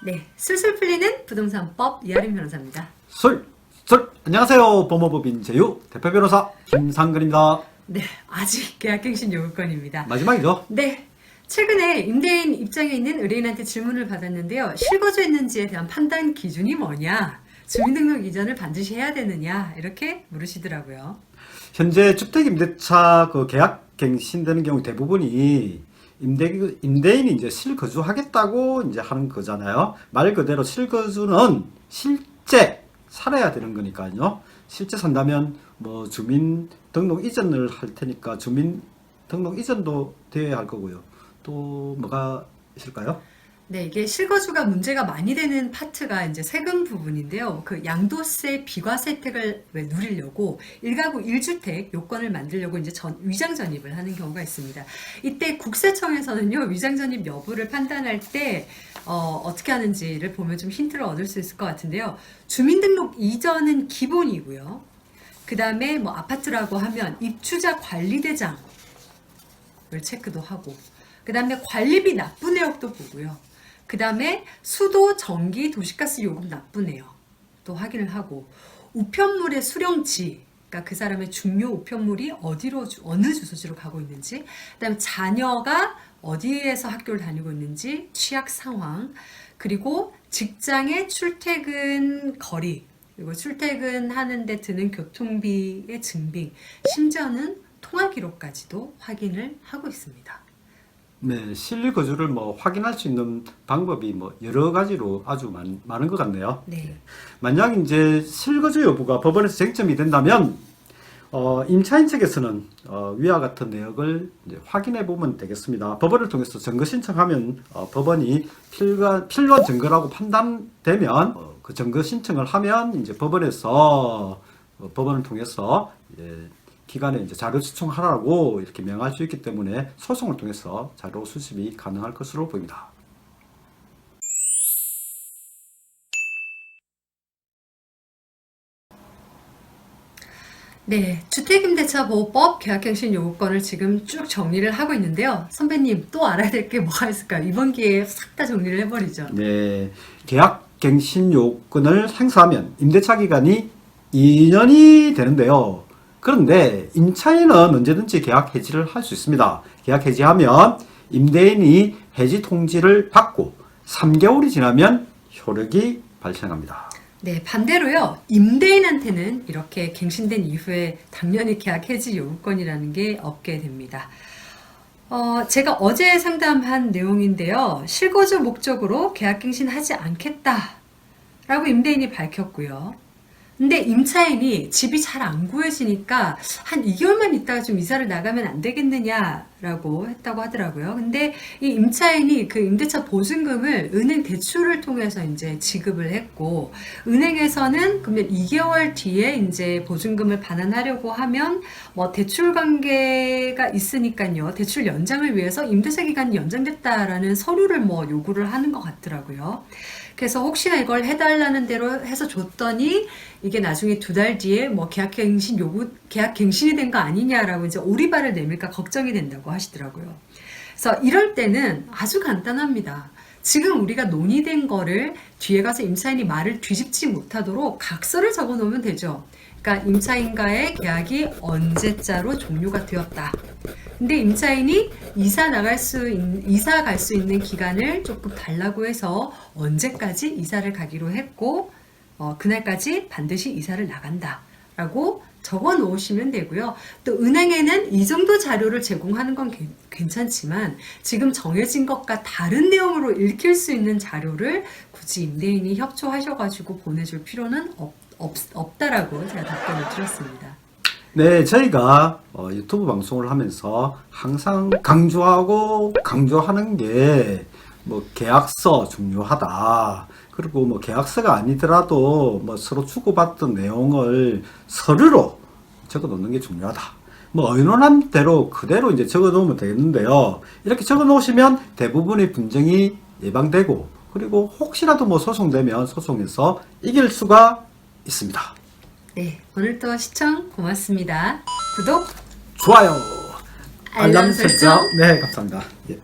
네, 술술 풀리는 부동산법 이하림 변호사입니다. 안녕하세요. 법무법인 제휴 대표 변호사 김상근입니다. 네, 아직 계약갱신 요구권입니다. 마지막이죠? 네, 최근에 임대인 입장에 있는 의뢰인한테 질문을 받았는데요. 실거주했는지에 대한 판단 기준이 뭐냐? 주민등록 이전을 반드시 해야 되느냐? 이렇게 물으시더라고요. 현재 주택임대차 계약 갱신되는 경우 대부분이 임대인이 이제 실거주하겠다고 이제 하는 거잖아요. 말 그대로 실거주는 실제 살아야 되는 거니까요. 실제 산다면 뭐 주민등록 이전을 할 테니까 주민등록 이전도 되어야 할 거고요. 또 뭐가 있을까요? 네, 이게 실거주가 문제가 많이 되는 파트가 이제 세금 부분인데요. 그 양도세 비과세 혜택을 누리려고 1가구 1주택 요건을 만들려고 이제 위장 전입을 하는 경우가 있습니다. 이때 국세청에서는요, 위장 전입 여부를 판단할 때 어떻게 하는지를 보면 좀 힌트를 얻을 수 있을 것 같은데요. 주민등록 이전은 기본이고요. 그 다음에 뭐 아파트라고 하면 입주자 관리대장을 체크도 하고, 그 다음에 관리비 납부 내역도 보고요. 그 다음에 수도, 전기, 도시가스 요금 납부 내역도 확인을 하고, 우편물의 수령지, 그러니까 그 사람의 중요 우편물이 어느 주소지로 가고 있는지, 그 다음에 자녀가 어디에서 학교를 다니고 있는지, 취약 상황, 그리고 직장의 출퇴근 거리, 그리고 출퇴근하는데 드는 교통비의 증빙, 심지어는 통화 기록까지도 확인을 하고 있습니다. 네, 실거주를 뭐 확인할 수 있는 방법이 뭐 여러 가지로 아주 많은 것 같네요. 네. 만약 이제 실거주 여부가 법원에서 쟁점이 된다면 임차인 측에서는 위와 같은 내역을 이제 확인해 보면 되겠습니다. 법원을 통해서 증거 신청하면 법원이 필요한 증거라고 판단되면 그 증거 신청을 하면 이제 법원에서 법원을 통해서 기관에 이제 자료 수송하라고 이렇게 명할 수 있기 때문에 소송을 통해서 자료 수집이 가능할 것으로 보입니다. 네, 주택임대차보호법 계약갱신 요구권을 지금 쭉 정리를 하고 있는데요. 선배님, 또 알아야 될 게 뭐가 있을까요? 이번 기회에 싹 다 정리를 해버리죠. 네, 계약갱신 요건을 행사하면 임대차 기간이 2년이 되는데요. 그런데 임차인은 언제든지 계약 해지를 할 수 있습니다. 계약 해지하면 임대인이 해지 통지를 받고 3개월이 지나면 효력이 발생합니다. 네, 반대로요, 임대인한테는 이렇게 갱신된 이후에 당연히 계약 해지 요구권이라는 게 없게 됩니다. 제가 어제 상담한 내용인데요. 실거주 목적으로 계약갱신하지 않겠다라고 임대인이 밝혔고요. 근데 임차인이 집이 잘 안 구해지니까 한 2개월만 있다가 좀 이사를 나가면 안 되겠느냐라고 했다고 하더라고요. 근데 이 임차인이 그 임대차 보증금을 은행 대출을 통해서 이제 지급을 했고, 은행에서는 그러면 2개월 뒤에 이제 보증금을 반환하려고 하면 뭐 대출 관계가 있으니까요. 대출 연장을 위해서 임대차 기간이 연장됐다라는 서류를 뭐 요구를 하는 것 같더라고요. 그래서 혹시나 이걸 해달라는 대로 해서 줬더니 이게 나중에 2달 뒤에 뭐 계약갱신이 된 거 아니냐라고 이제 오리발을 내밀까 걱정이 된다고 하시더라고요. 그래서 이럴 때는 아주 간단합니다. 지금 우리가 논의된 거를 뒤에 가서 임차인이 말을 뒤집지 못하도록 각서를 적어 놓으면 되죠. 그러니까 임차인과의 계약이 언제자로 종료가 되었다. 근데 임차인이 이사 갈 수 있는 기간을 조금 달라고 해서 언제까지 이사를 가기로 했고, 그날까지 반드시 이사를 나간다라고 적어 놓으시면 되고요. 또 은행에는 이 정도 자료를 제공하는 건 괜찮지만 지금 정해진 것과 다른 내용으로 읽힐 수 있는 자료를 굳이 임대인이 협조하셔가지고 보내줄 필요는 없다라고 제가 답변을 드렸습니다. 네, 저희가 유튜브 방송을 하면서 항상 강조하는 게 뭐 계약서 중요하다. 그리고 뭐 계약서가 아니더라도 뭐 서로 주고받던 내용을 서류로 적어 놓는 게 중요하다. 뭐 의논한 대로 그대로 이제 적어 놓으면 되겠는데요. 이렇게 적어 놓으시면 대부분의 분쟁이 예방되고, 그리고 혹시라도 뭐 소송되면 소송에서 이길 수가 있습니다. 네, 오늘도 시청 고맙습니다. 구독, 좋아요, 알람 설정. 네, 감사합니다. 예.